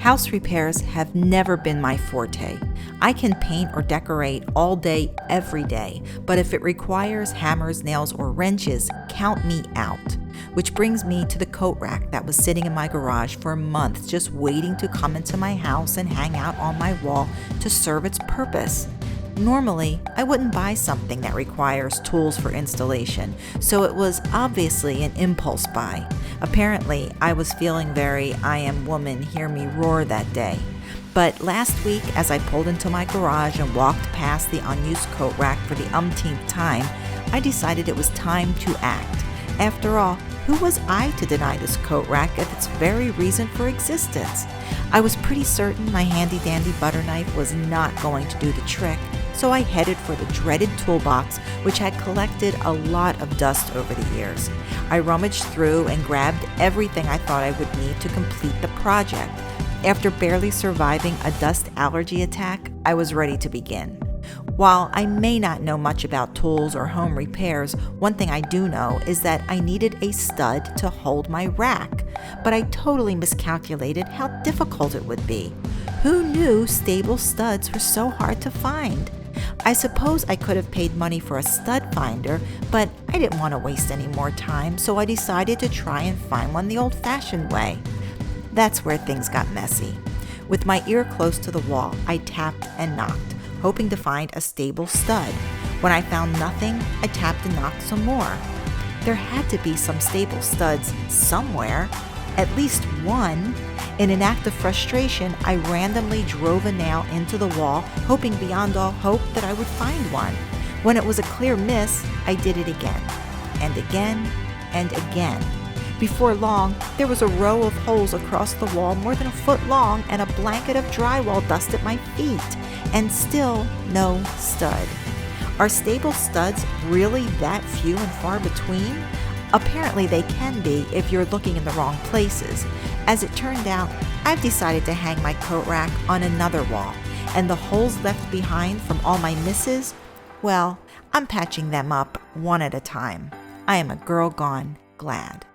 House repairs have never been my forte. I can paint or decorate all day, every day, but if it requires hammers, nails, or wrenches, count me out. Which brings me to the coat rack that was sitting in my garage for months, just waiting to come into my house and hang out on my wall to serve its purpose. Normally, I wouldn't buy something that requires tools for installation, so it was obviously an impulse buy. Apparently, I was feeling very I am woman, hear me roar that day. But last week, as I pulled into my garage and walked past the unused coat rack for the umpteenth time, I decided it was time to act. After all, who was I to deny this coat rack of its very reason for existence? I was pretty certain my handy-dandy butter knife was not going to do the trick, so I headed for the dreaded toolbox, which had collected a lot of dust over the years. I rummaged through and grabbed everything I thought I would need to complete the project. After barely surviving a dust allergy attack, I was ready to begin. While I may not know much about tools or home repairs, one thing I do know is that I needed a stud to hold my rack, but I totally miscalculated how difficult it would be. Who knew stable studs were so hard to find? I suppose I could have paid money for a stud finder, but I didn't want to waste any more time, so I decided to try and find one the old-fashioned way. That's where things got messy. With my ear close to the wall, I tapped and knocked, hoping to find a stable stud. When I found nothing, I tapped and knocked some more. There had to be some stable studs somewhere, at least one. In an act of frustration, I randomly drove a nail into the wall, hoping beyond all hope that I would find one. When it was a clear miss, I did it again, and again, and again. Before long, there was a row of holes across the wall more than a foot long and a blanket of drywall dust at my feet, and still no stud. Are stable studs really that few and far between? Apparently they can be if you're looking in the wrong places. As it turned out, I've decided to hang my coat rack on another wall, and the holes left behind from all my misses, well, I'm patching them up one at a time. I am a girl gone glad.